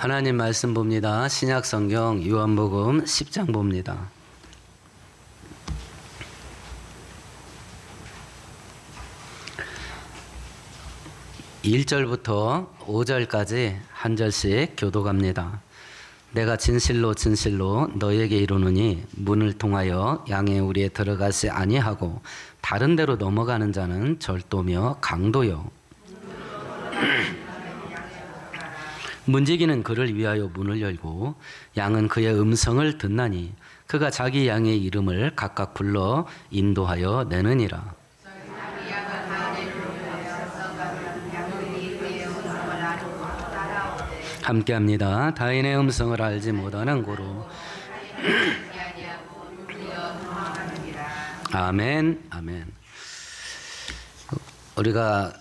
하나님 말씀 봅니다. 신약성경 요한복음 10장 봅니다. 1절부터 5절까지 한 절씩 교독합니다. 내가 진실로 진실로 너에게 이르노니 문을 통하여 양의 우리에 들어가지 아니하고 다른 데로 넘어가는 자는 절도며 강도요 문지기는 그를 위하여 문을 열고 양은 그의 음성을 듣나니 그가 자기 양의 이름을 각각 불러 인도하여 내느니라. 함께합니다. 타인의 음성을 알지 못하는 고로. 아멘, 아멘. 우리가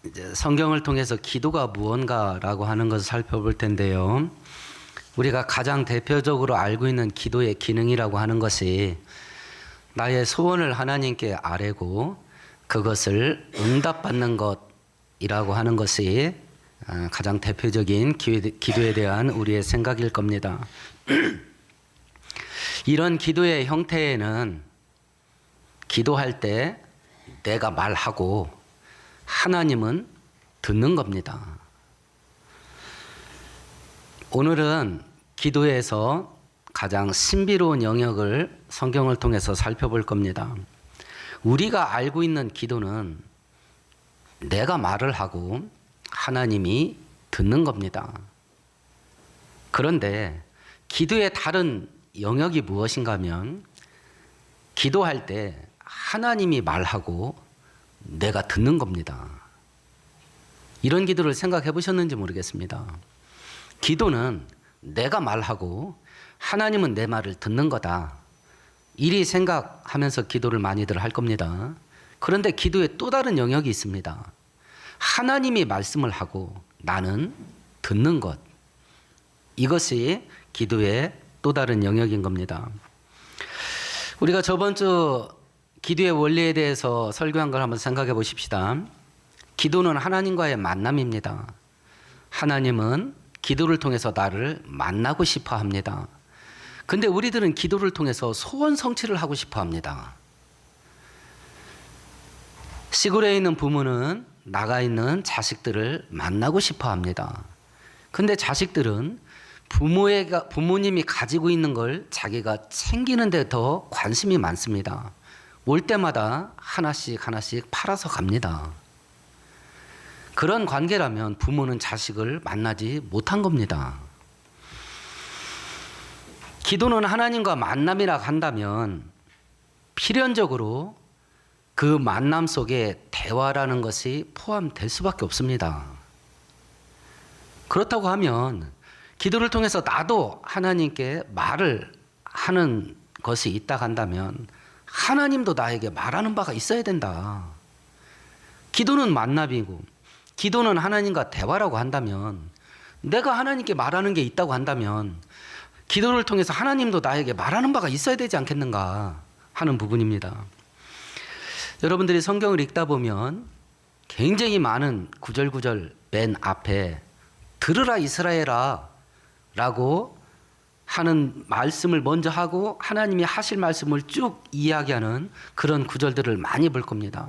이제 성경을 통해서 기도가 무언가라고 하는 것을 살펴볼 텐데요. 우리가 가장 대표적으로 알고 있는 기도의 기능이라고 하는 것이 나의 소원을 하나님께 아뢰고 그것을 응답받는 것이라고 하는 것이 가장 대표적인 기도에 대한 우리의 생각일 겁니다. 이런 기도의 형태에는 기도할 때 내가 말하고 하나님은 듣는 겁니다. 오늘은 기도에서 가장 신비로운 영역을 성경을 통해서 살펴볼 겁니다. 우리가 알고 있는 기도는 내가 말을 하고 하나님이 듣는 겁니다. 그런데 기도의 다른 영역이 무엇인가 하면 기도할 때 하나님이 말하고 내가 듣는 겁니다. 이런 기도를 생각해 보셨는지 모르겠습니다. 기도는 내가 말하고 하나님은 내 말을 듣는 거다. 이리 생각하면서 기도를 많이들 할 겁니다. 그런데 기도에 또 다른 영역이 있습니다. 하나님이 말씀을 하고 나는 듣는 것. 이것이 기도의 또 다른 영역인 겁니다. 우리가 저번 주 기도의 원리에 대해서 설교한 걸 한번 생각해 보십시다. 기도는 하나님과의 만남입니다. 하나님은 기도를 통해서 나를 만나고 싶어 합니다. 근데 우리들은 기도를 통해서 소원 성취를 하고 싶어 합니다. 시골에 있는 부모는 나가 있는 자식들을 만나고 싶어 합니다. 근데 자식들은 부모님이 가지고 있는 걸 자기가 챙기는 데 더 관심이 많습니다. 올 때마다 하나씩 팔아서 갑니다. 그런 관계라면 부모는 자식을 만나지 못한 겁니다. 기도는 하나님과 만남이라 한다면 필연적으로 그 만남 속에 대화라는 것이 포함될 수밖에 없습니다. 그렇다고 하면 기도를 통해서 나도 하나님께 말을 하는 것이 있다 한다면 하나님도 나에게 말하는 바가 있어야 된다. 기도는 만남이고 기도는 하나님과 대화라고 한다면 내가 하나님께 말하는 게 있다고 한다면 기도를 통해서 하나님도 나에게 말하는 바가 있어야 되지 않겠는가 하는 부분입니다. 여러분들이 성경을 읽다 보면 굉장히 많은 구절 맨 앞에 들으라 이스라엘아 라고 하는 말씀을 먼저 하고 하나님이 하실 말씀을 쭉 이야기하는 그런 구절들을 많이 볼 겁니다.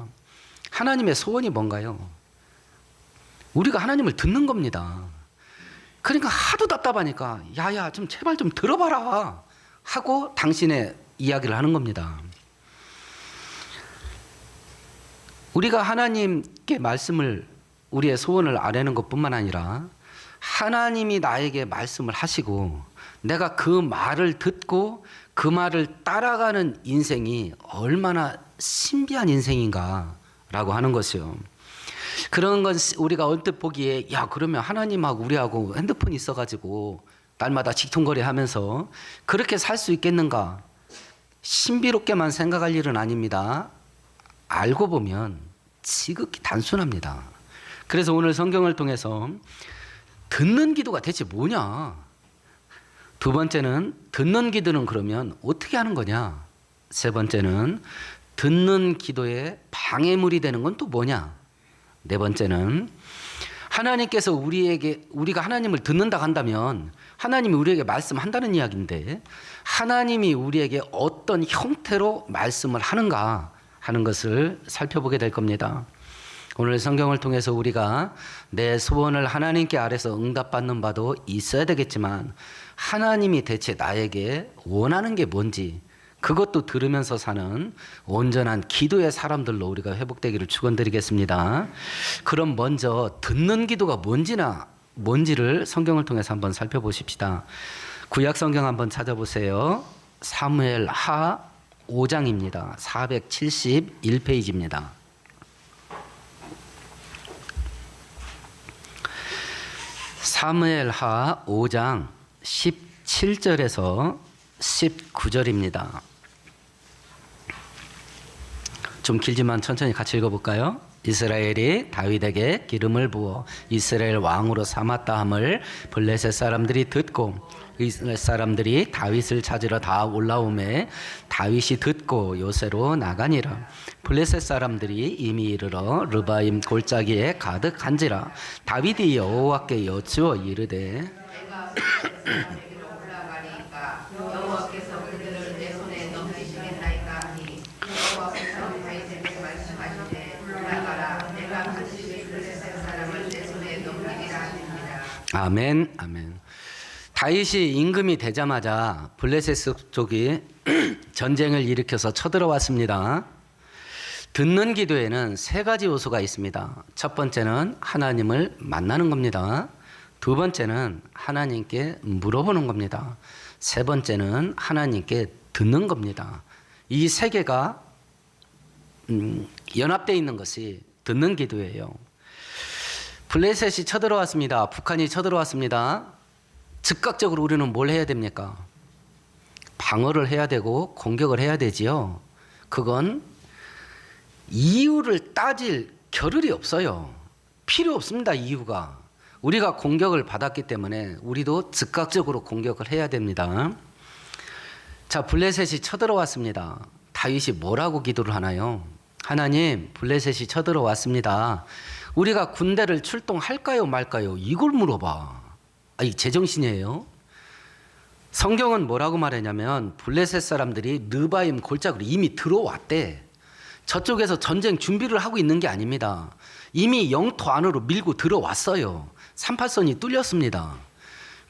하나님의 소원이 뭔가요? 우리가 하나님을 듣는 겁니다. 그러니까 하도 답답하니까 야야 좀 제발 좀 들어봐라 하고 당신의 이야기를 하는 겁니다. 우리가 하나님께 말씀을 우리의 소원을 아뢰는 것뿐만 아니라 하나님이 나에게 말씀을 하시고 내가 그 말을 듣고 그 말을 따라가는 인생이 얼마나 신비한 인생인가라고 하는 것이요. 그런 건 우리가 언뜻 보기에 야 그러면 하나님하고 우리하고 핸드폰이 있어가지고 날마다 직통거리 하면서 그렇게 살 수 있겠는가 신비롭게만 생각할 일은 아닙니다. 알고 보면 지극히 단순합니다. 그래서 오늘 성경을 통해서 듣는 기도가 대체 뭐냐? 두 번째는 듣는 기도는 그러면 어떻게 하는 거냐? 세 번째는 듣는 기도에 방해물이 되는 건 또 뭐냐? 네 번째는 하나님께서 우리가 하나님을 듣는다 한다면 하나님이 우리에게 말씀한다는 이야기인데 하나님이 우리에게 어떤 형태로 말씀을 하는가 하는 것을 살펴보게 될 겁니다. 오늘 성경을 통해서 우리가 내 소원을 하나님께 아래서 응답받는 바도 있어야 되겠지만 하나님이 대체 나에게 원하는 게 뭔지 그것도 들으면서 사는 온전한 기도의 사람들로 우리가 회복되기를 축원드리겠습니다. 그럼 먼저 듣는 기도가 뭔지를 성경을 통해서 한번 살펴보십시다. 구약 성경 한번 찾아보세요. 사무엘 하 5장입니다. 471페이지입니다. 사무엘 하 5장 17절에서 19절입니다. 좀 길지만 천천히 같이 읽어볼까요? 이스라엘이 다윗에게 기름을 부어 이스라엘 왕으로 삼았다 함을 블레셋 사람들이 듣고 이스라엘 사람들이 다윗을 찾으러 다 올라오매 다윗이 듣고 요새로 나가니라. 블레셋 사람들이 이미 이르러 르바임 골짜기에 가득한지라. 다윗이 여호와께 여쭈어 이르되 여호와께서 그들을 내 손에 넘기시겠나이까 하니 여호와께서 다윗에게 말씀하시되 나가라 내가 반드시 블레셋 사람을 내 손에 넘기리라 하십니다. 아멘. 아멘. 다윗이 임금이 되자마자 블레셋 쪽이 전쟁을 일으켜서 쳐들어왔습니다. 듣는 기도에는 세 가지 요소가 있습니다. 첫 번째는 하나님을 만나는 겁니다. 두 번째는 하나님께 물어보는 겁니다. 세 번째는 하나님께 듣는 겁니다. 이 세 개가 연합되어 있는 것이 듣는 기도예요. 블레셋이 쳐들어왔습니다. 북한이 쳐들어왔습니다. 즉각적으로 우리는 뭘 해야 됩니까? 방어를 해야 되고 공격을 해야 되지요. 그건 이유를 따질 겨를이 없어요. 필요 없습니다. 이유가. 우리가 공격을 받았기 때문에 우리도 즉각적으로 공격을 해야 됩니다. 자, 블레셋이 쳐들어왔습니다. 다윗이 뭐라고 기도를 하나요? 하나님, 블레셋이 쳐들어왔습니다. 우리가 군대를 출동할까요 말까요? 이걸 물어봐. 이 제정신이에요. 성경은 뭐라고 말하냐면 블레셋 사람들이 느바임 골짜기로 이미 들어왔대. 저쪽에서 전쟁 준비를 하고 있는 게 아닙니다. 이미 영토 안으로 밀고 들어왔어요. 38선이 뚫렸습니다.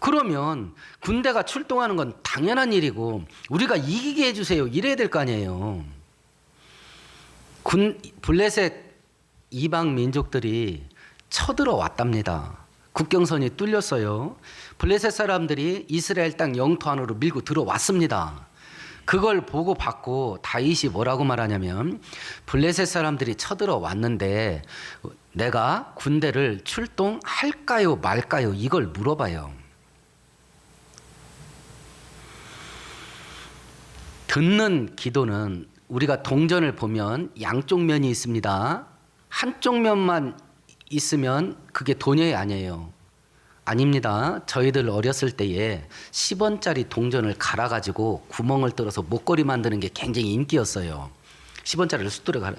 그러면 군대가 출동하는 건 당연한 일이고 우리가 이기게 해주세요. 이래야 될 거 아니에요. 블레셋 이방 민족들이 쳐들어왔답니다. 국경선이 뚫렸어요. 블레셋 사람들이 이스라엘 땅 영토 안으로 밀고 들어왔습니다. 그걸 보고 받고 다윗이 뭐라고 말하냐면 블레셋 사람들이 쳐들어왔는데 내가 군대를 출동할까요 말까요 이걸 물어봐요. 듣는 기도는 우리가 동전을 보면 양쪽 면이 있습니다. 한쪽 면만 있으면 그게 돈이 아니에요. 아닙니다. 저희들 어렸을 때에 10원짜리 동전을 갈아가지고 구멍을 뚫어서 목걸이 만드는 게 굉장히 인기였어요. 10원짜리를 숫돌에 갈아.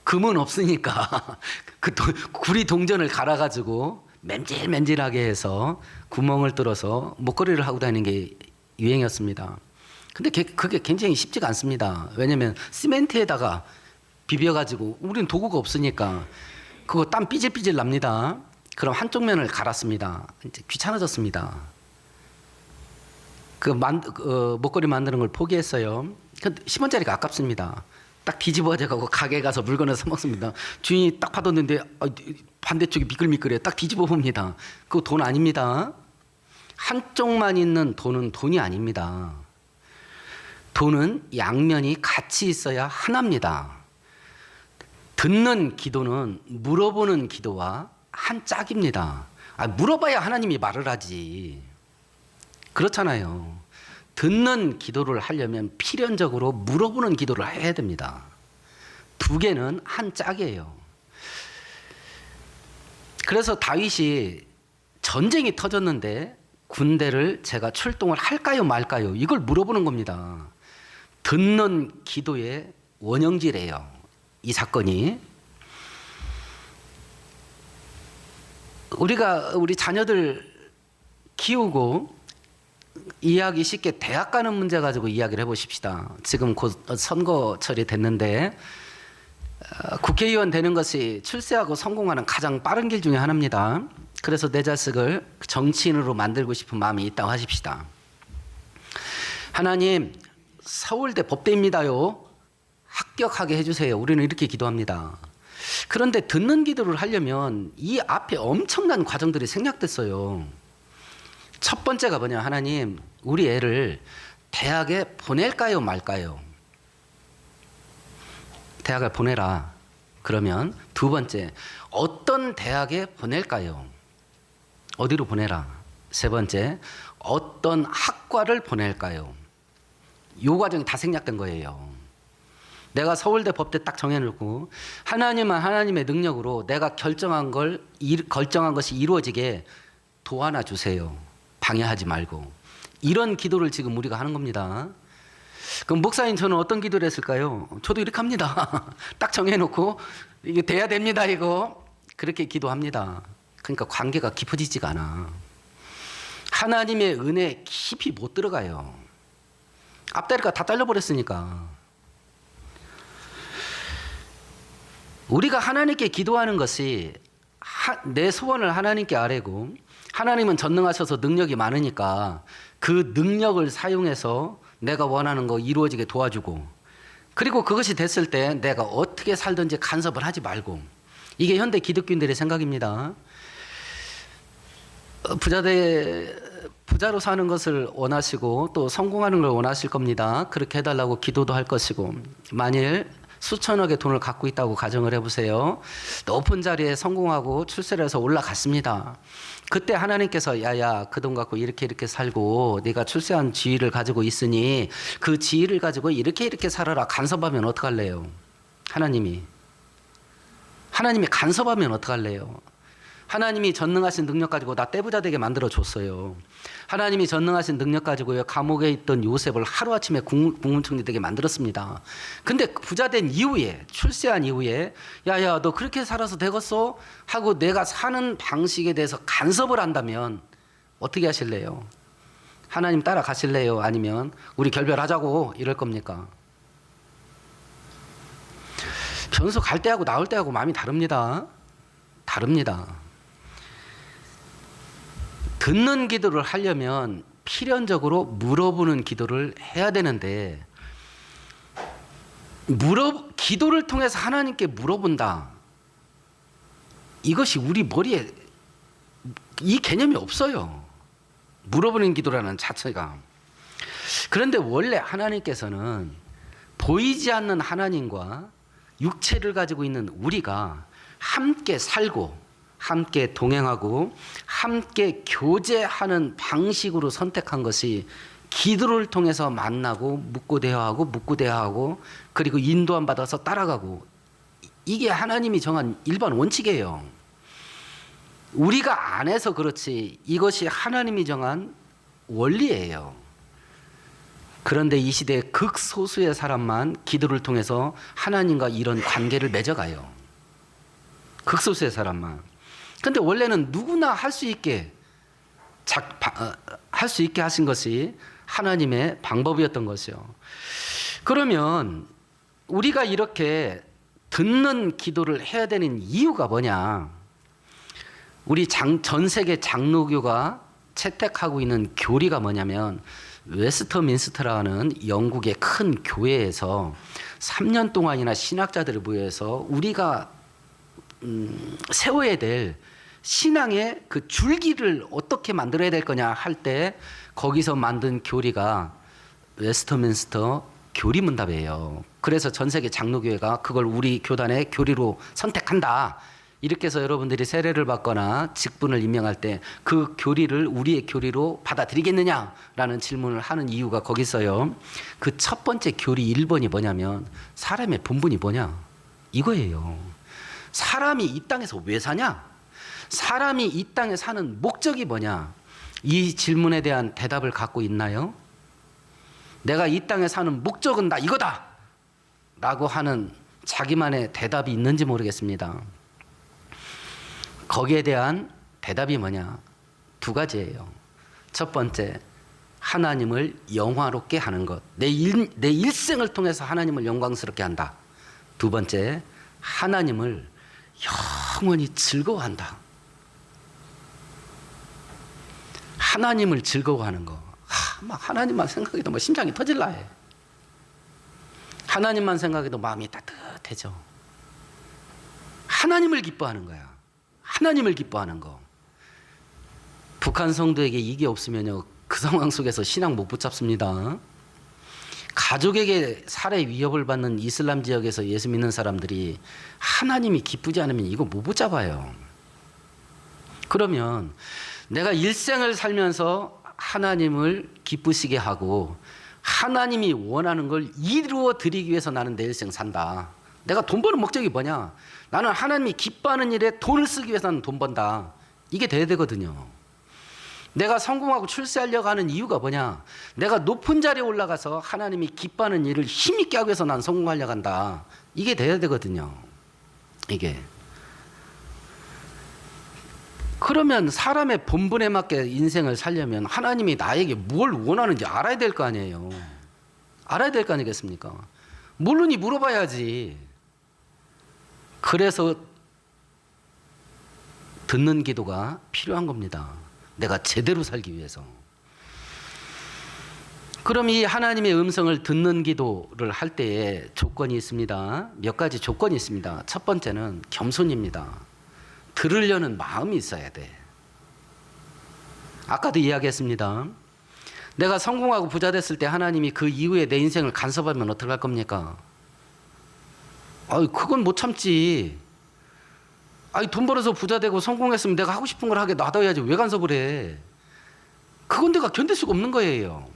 금은 없으니까 그 구리 동전을 갈아가지고 맨질맨질하게 해서 구멍을 뚫어서 목걸이를 하고 다니는 게 유행이었습니다. 근데 그게 굉장히 쉽지가 않습니다. 왜냐면 시멘트에다가 비벼가지고 우리는 도구가 없으니까 그거 땀 삐질삐질 납니다. 그럼 한쪽 면을 갈았습니다. 이제 귀찮아졌습니다. 목걸이 만드는 걸 포기했어요. 10원짜리가 아깝습니다. 딱 뒤집어져가고 가게 가서 물건을 사 먹습니다. 주인이 딱 받았는데 반대쪽이 미끌미끌해요. 딱 뒤집어 봅니다. 그거 돈 아닙니다. 한쪽만 있는 돈은 돈이 아닙니다. 돈은 양면이 같이 있어야 하나입니다. 듣는 기도는 물어보는 기도와 한 짝입니다. 물어봐야 하나님이 말을 하지. 그렇잖아요. 듣는 기도를 하려면 필연적으로 물어보는 기도를 해야 됩니다. 두 개는 한 짝이에요. 그래서 다윗이 전쟁이 터졌는데 군대를 제가 출동을 할까요 말까요? 이걸 물어보는 겁니다. 듣는 기도의 원형지래요. 이 사건이. 우리가 우리 자녀들 키우고 이해하기 쉽게 대학 가는 문제 가지고 이야기를 해보십시다. 지금 곧 선거철이 됐는데 국회의원 되는 것이 출세하고 성공하는 가장 빠른 길 중에 하나입니다. 그래서 내 자식을 정치인으로 만들고 싶은 마음이 있다고 하십시다. 하나님, 서울대 법대입니다요. 합격하게 해주세요. 우리는 이렇게 기도합니다. 그런데 듣는 기도를 하려면 이 앞에 엄청난 과정들이 생략됐어요. 첫 번째가 뭐냐? 하나님, 우리 애를 대학에 보낼까요 말까요? 대학을 보내라. 그러면 두 번째, 어떤 대학에 보낼까요? 어디로 보내라. 세 번째, 어떤 학과를 보낼까요? 이 과정이 다 생략된 거예요. 내가 서울대 법대 딱 정해놓고 하나님은 하나님의 능력으로 내가 결정한 것이 이루어지게 도와놔 주세요. 방해하지 말고. 이런 기도를 지금 우리가 하는 겁니다. 그럼 목사님, 저는 어떤 기도를 했을까요? 저도 이렇게 합니다. 딱 정해놓고 이게 돼야 됩니다. 이거 그렇게 기도합니다. 그러니까 관계가 깊어지지가 않아. 하나님의 은혜에 깊이 못 들어가요. 앞다리가 다 잘려버렸으니까. 우리가 하나님께 기도하는 것이 내 소원을 하나님께 아뢰고, 하나님은 전능하셔서 능력이 많으니까 그 능력을 사용해서 내가 원하는 거 이루어지게 도와주고, 그리고 그것이 됐을 때 내가 어떻게 살든지 간섭을 하지 말고. 이게 현대 기독교인들의 생각입니다. 부자로 사는 것을 원하시고 또 성공하는 걸 원하실 겁니다. 그렇게 해달라고 기도도 할 것이고, 만일 수천억의 돈을 갖고 있다고 가정을 해보세요. 높은 자리에 성공하고 출세를 해서 올라갔습니다. 그때 하나님께서 야야, 그 돈 갖고 이렇게 살고 네가 출세한 지위를 가지고 있으니 그 지위를 가지고 이렇게 살아라. 간섭하면 어떡할래요? 하나님이 간섭하면 어떡할래요? 하나님이 전능하신 능력 가지고 나 떼부자 되게 만들어 줬어요. 하나님이 전능하신 능력 가지고 감옥에 있던 요셉을 하루아침에 국무총리 되게 만들었습니다. 근데 부자 된 이후에, 출세한 이후에 야야, 너 그렇게 살아서 되겠어? 하고 내가 사는 방식에 대해서 간섭을 한다면 어떻게 하실래요? 하나님 따라가실래요? 아니면 우리 결별하자고 이럴 겁니까? 변소 갈 때하고 나올 때하고 마음이 다릅니다. 듣는 기도를 하려면 필연적으로 물어보는 기도를 해야 되는데, 기도를 통해서 하나님께 물어본다. 이것이 우리 머리에 이 개념이 없어요. 물어보는 기도라는 자체가. 그런데 원래 하나님께서는 보이지 않는 하나님과 육체를 가지고 있는 우리가 함께 살고 함께 동행하고 함께 교제하는 방식으로 선택한 것이 기도를 통해서 만나고 묻고 대화하고 그리고 인도함 받아서 따라가고, 이게 하나님이 정한 일반 원칙이에요. 우리가 안 해서 그렇지 이것이 하나님이 정한 원리예요. 그런데 이 시대에 극소수의 사람만 기도를 통해서 하나님과 이런 관계를 맺어가요. 극소수의 사람만. 근데 원래는 누구나 할 수 있게 하신 것이 하나님의 방법이었던 것이요. 그러면 우리가 이렇게 듣는 기도를 해야 되는 이유가 뭐냐? 우리 전 세계 장로교가 채택하고 있는 교리가 뭐냐면, 웨스터민스터라는 영국의 큰 교회에서 3년 동안이나 신학자들을 모여서 우리가 세워야 될 신앙의 그 줄기를 어떻게 만들어야 될 거냐 할 때 거기서 만든 교리가 웨스터민스터 교리문답이에요. 그래서 전 세계 장로교회가 그걸 우리 교단의 교리로 선택한다. 이렇게 해서 여러분들이 세례를 받거나 직분을 임명할 때 그 교리를 우리의 교리로 받아들이겠느냐라는 질문을 하는 이유가 거기 있어요. 그 첫 번째 교리 1번이 뭐냐면, 사람의 본분이 뭐냐? 이거예요. 사람이 이 땅에서 왜 사냐? 사람이 이 땅에 사는 목적이 뭐냐? 이 질문에 대한 대답을 갖고 있나요? 내가 이 땅에 사는 목적은 나 이거다! 라고 하는 자기만의 대답이 있는지 모르겠습니다. 거기에 대한 대답이 뭐냐? 두 가지예요. 첫 번째, 하나님을 영화롭게 하는 것. 내 일생을 통해서 하나님을 영광스럽게 한다. 두 번째, 하나님을 영원히 즐거워한다. 하나님을 즐거워하는 거. 막 하나님만 생각해도 뭐 심장이 터질라 해. 하나님만 생각해도 마음이 따뜻해져. 하나님을 기뻐하는 거야. 하나님을 기뻐하는 거. 북한 성도에게 이게 없으면요, 그 상황 속에서 신앙 못 붙잡습니다. 가족에게 살해 위협을 받는 이슬람 지역에서 예수 믿는 사람들이 하나님이 기쁘지 않으면 이거 못 붙잡아요. 그러면 내가 일생을 살면서 하나님을 기쁘시게 하고 하나님이 원하는 걸 이루어 드리기 위해서 나는 내 일생 산다. 내가 돈 버는 목적이 뭐냐? 나는 하나님이 기뻐하는 일에 돈을 쓰기 위해서 나는 돈 번다. 이게 돼야 되거든요. 내가 성공하고 출세하려고 하는 이유가 뭐냐? 내가 높은 자리에 올라가서 하나님이 기뻐하는 일을 힘있게 하기 위해서 난 성공하려고 한다. 이게 돼야 되거든요. 이게. 그러면 사람의 본분에 맞게 인생을 살려면 하나님이 나에게 뭘 원하는지 알아야 될 거 아니에요. 알아야 될 거 아니겠습니까? 모르니 물어봐야지. 그래서 듣는 기도가 필요한 겁니다. 내가 제대로 살기 위해서. 그럼 이 하나님의 음성을 듣는 기도를 할 때에 조건이 있습니다. 몇 가지 조건이 있습니다. 첫 번째는 겸손입니다. 들으려는 마음이 있어야 돼. 아까도 이야기했습니다. 내가 성공하고 부자 됐을 때 하나님이 그 이후에 내 인생을 간섭하면 어떡할 겁니까? 그건 못 참지. 돈 벌어서 부자 되고 성공했으면 내가 하고 싶은 걸 하게 놔둬야지. 왜 간섭을 해? 그건 내가 견딜 수가 없는 거예요.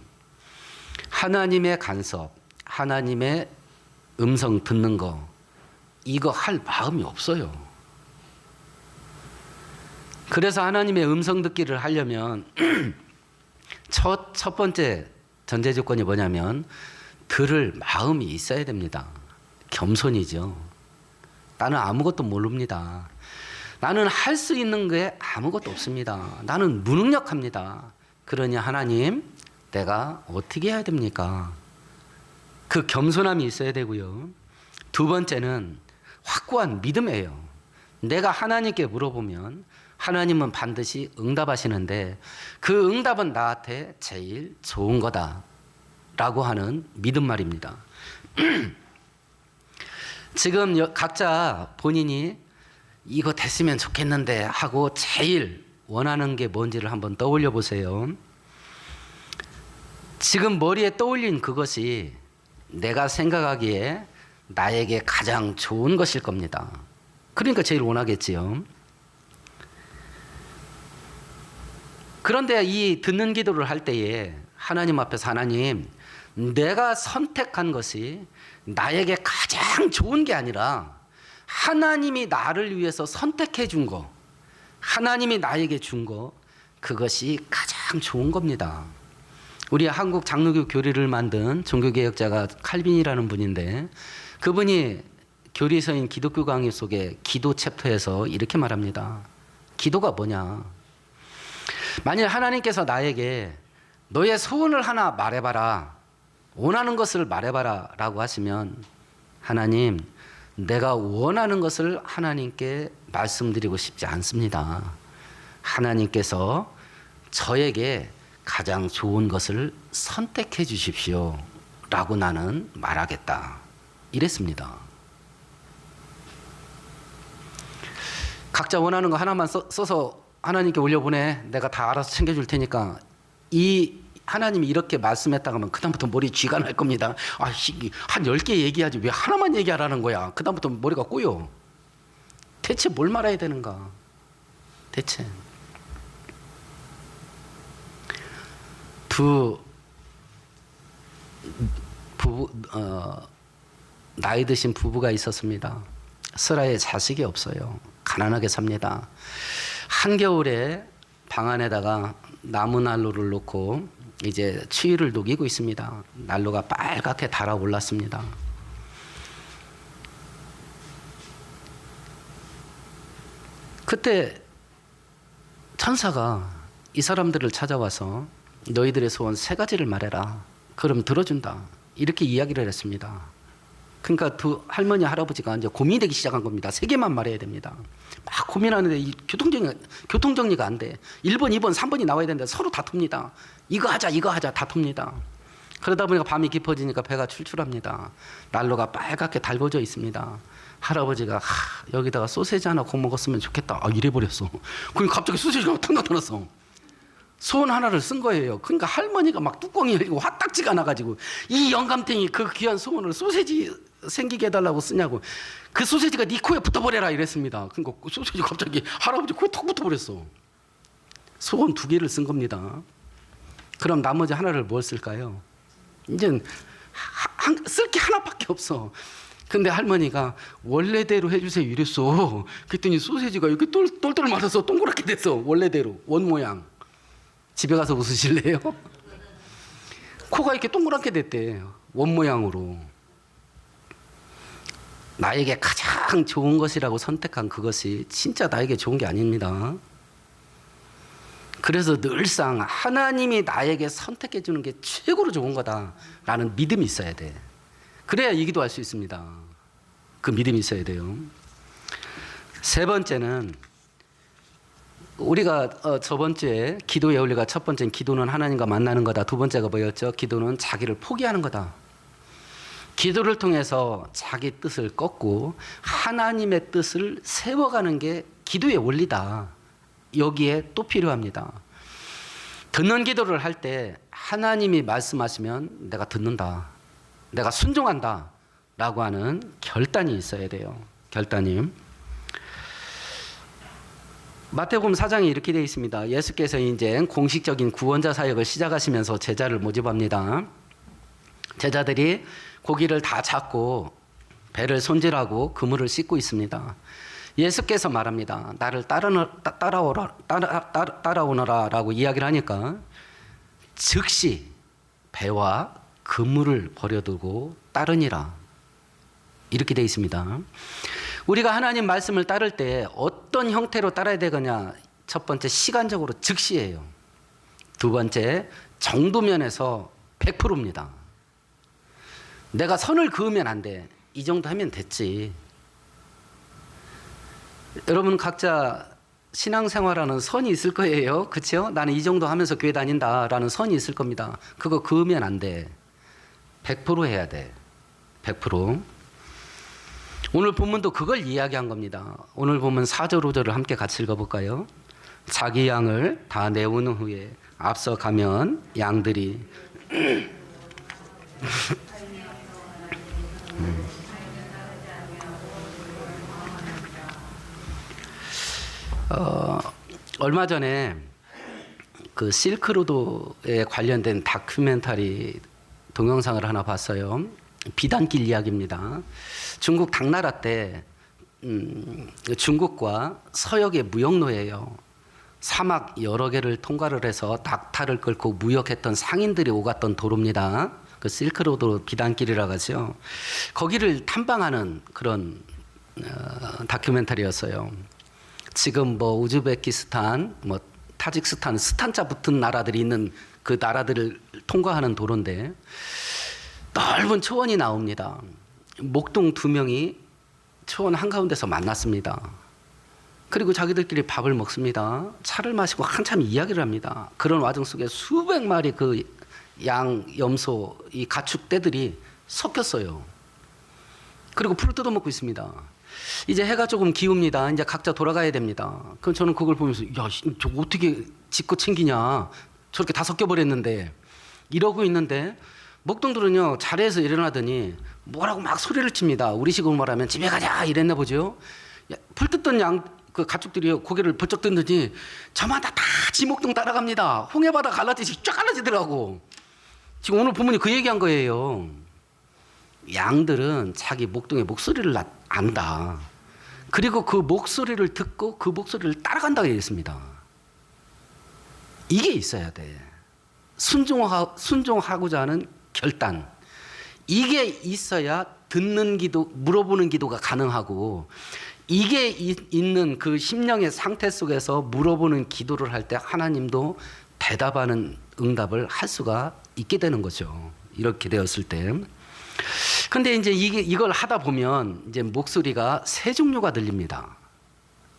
하나님의 간섭, 하나님의 음성 듣는 거, 이거 할 마음이 없어요. 그래서 하나님의 음성 듣기를 하려면 첫 번째 전제 조건이 뭐냐면 들을 마음이 있어야 됩니다. 겸손이죠. 나는 아무것도 모릅니다. 나는 할 수 있는 게 아무것도 없습니다. 나는 무능력합니다. 그러니 하나님, 내가 어떻게 해야 됩니까? 그 겸손함이 있어야 되고요. 두 번째는 확고한 믿음이에요. 내가 하나님께 물어보면 하나님은 반드시 응답하시는데 그 응답은 나한테 제일 좋은 거다라고 하는 믿음 말입니다. 지금 각자 본인이 이거 됐으면 좋겠는데 하고 제일 원하는 게 뭔지를 한번 떠올려 보세요. 지금 머리에 떠올린 그것이 내가 생각하기에 나에게 가장 좋은 것일 겁니다. 그러니까 제일 원하겠지요. 그런데 이 듣는 기도를 할 때에 하나님 앞에서 하나님, 내가 선택한 것이 나에게 가장 좋은 게 아니라 하나님이 나를 위해서 선택해 준 거, 하나님이 나에게 준 거, 그것이 가장 좋은 겁니다. 우리 한국 장로교 교리를 만든 종교개혁자가 칼빈이라는 분인데 그분이 교리서인 기독교 강의 속에 기도 챕터에서 이렇게 말합니다. 기도가 뭐냐? 만일 하나님께서 나에게 너의 소원을 하나 말해봐라, 원하는 것을 말해봐라 라고 하시면 하나님, 내가 원하는 것을 하나님께 말씀드리고 싶지 않습니다. 하나님께서 저에게 가장 좋은 것을 선택해 주십시오 라고 나는 말하겠다. 이랬습니다. 각자 원하는 거 하나만 써서 하나님께 올려보내. 내가 다 알아서 챙겨줄 테니까. 이 하나님이 이렇게 말씀했다가 하면 그다음부터 머리 쥐가 날 겁니다. 한 10개 얘기하지 왜 하나만 얘기하라는 거야. 그다음부터 머리가 꼬여. 대체 뭘 말해야 되는가. 대체. 나이 드신 부부가 있었습니다. 슬하에 자식이 없어요. 가난하게 삽니다. 한겨울에 방 안에다가 나무 난로를 놓고 이제 추위를 녹이고 있습니다. 난로가 빨갛게 달아올랐습니다. 그때 천사가 이 사람들을 찾아와서 너희들의 소원 3가지를 말해라. 그럼 들어준다. 이렇게 이야기를 했습니다. 그러니까 두 할머니 할아버지가 이제 고민이 되기 시작한 겁니다. 3개만 말해야 됩니다. 막 고민하는데 이 교통정리가 안 돼. 1번, 2번, 3번이 나와야 되는데 서로 다툽니다. 이거 하자 다툽니다. 그러다 보니까 밤이 깊어지니까 배가 출출합니다. 난로가 빨갛게 달궈져 있습니다. 할아버지가 여기다가 소세지 하나 구워 먹었으면 좋겠다. 이래버렸어. 그러니까 갑자기 소세지가 탁 나타났어. 소원 하나를 쓴 거예요. 그러니까 할머니가 막 뚜껑이 열리고 화딱지가 나가지고 이 영감탱이 그 귀한 소원을 소세지 생기게 해달라고 쓰냐고. 그 소세지가 네 코에 붙어버려라 이랬습니다. 그러니까 그 소세지 갑자기 할아버지 코에 턱 붙어버렸어. 소원 2개를 쓴 겁니다. 그럼 나머지 하나를 뭘 쓸까요? 이제 쓸 게 하나밖에 없어. 근데 할머니가 원래대로 해주세요 이랬어. 그랬더니 소세지가 이렇게 똘똘 말아서 동그랗게 됐어. 원래대로 원 모양. 집에 가서 웃으실래요? 코가 이렇게 동그랗게 됐대. 원 모양으로. 나에게 가장 좋은 것이라고 선택한 그것이 진짜 나에게 좋은 게 아닙니다. 그래서 늘상 하나님이 나에게 선택해 주는 게 최고로 좋은 거다라는 믿음이 있어야 돼. 그래야 이 기도할 수 있습니다. 그 믿음이 있어야 돼요. 3번째는 우리가 저번 주에 기도의 원리가 첫 번째는 기도는 하나님과 만나는 거다. 2번째가 뭐였죠? 기도는 자기를 포기하는 거다. 기도를 통해서 자기 뜻을 꺾고 하나님의 뜻을 세워가는 게 기도의 원리다. 여기에 또 필요합니다. 듣는 기도를 할 때 하나님이 말씀하시면 내가 듣는다. 내가 순종한다. 라고 하는 결단이 있어야 돼요. 결단이. 마태복음 4장에 이렇게 되어 있습니다. 예수께서 이제 공식적인 구원자 사역을 시작하시면서 제자를 모집합니다. 제자들이 고기를 다 잡고 배를 손질하고 그물을 씻고 있습니다. 예수께서 말합니다. 나를 따라오너라 라고 이야기를 하니까 즉시 배와 그물을 버려두고 따르니라. 이렇게 되어 있습니다. 우리가 하나님 말씀을 따를 때 어떤 형태로 따라야 되느냐. 첫 번째 시간적으로 즉시예요. 2번째 정도면에서 100%입니다. 내가 선을 그으면 안 돼. 이 정도 하면 됐지. 여러분 각자 신앙생활하는 선이 있을 거예요. 그렇죠? 나는 이 정도 하면서 교회 다닌다라는 선이 있을 겁니다. 그거 그으면 안 돼. 100% 해야 돼. 100%. 오늘 본문도 그걸 이야기한 겁니다. 오늘 본문 4절 5절을 함께 같이 읽어볼까요? 자기 양을 다 내온 후에 앞서가면 양들이 얼마 전에 그 실크로드에 관련된 다큐멘터리 동영상을 하나 봤어요. 비단길 이야기입니다. 중국 당나라 때 중국과 서역의 무역로예요. 사막 여러 개를 통과를 해서 낙타를 끌고 무역했던 상인들이 오갔던 도로입니다. 그 실크로드 비단길이라고 하죠. 거기를 탐방하는 그런 다큐멘터리였어요. 지금 뭐 우즈베키스탄, 뭐 타직스탄, 스탄자 붙은 나라들이 있는 그 나라들을 통과하는 도로인데 넓은 초원이 나옵니다. 목동 2명이 초원 한가운데서 만났습니다. 그리고 자기들끼리 밥을 먹습니다. 차를 마시고 한참 이야기를 합니다. 그런 와중 속에 수백 마리 그 양, 염소, 이 가축떼들이 섞였어요. 그리고 풀을 뜯어먹고 있습니다. 이제 해가 조금 기웁니다. 이제 각자 돌아가야 됩니다. 그럼 저는 그걸 보면서 야, 저거 어떻게 짓고 챙기냐. 저렇게 다 섞여버렸는데 이러고 있는데 목동들은요 자리에서 일어나더니 뭐라고 막 소리를 칩니다. 우리식으로 말하면 집에 가자 이랬나 보죠. 풀 뜯던 양 그 가축들이 고개를 번쩍 뜯더니 저마다 다 지목동 따라갑니다. 홍해바다 갈라지듯이 쫙 갈라지더라고. 지금 오늘 부모님 그 얘기한 거예요. 양들은 자기 목동의 목소리를 안다. 그리고 그 목소리를 듣고 그 목소리를 따라간다고 했습니다. 이게 있어야 돼. 순종하고자 하는 결단. 이게 있어야 듣는 기도, 물어보는 기도가 가능하고 이게 있는 그 심령의 상태 속에서 물어보는 기도를 할 때 하나님도 대답하는 응답을 할 수가 있게 되는 거죠. 이렇게 되었을 때. 근데 이제 이걸 하다 보면 이제 목소리가 세 종류가 들립니다.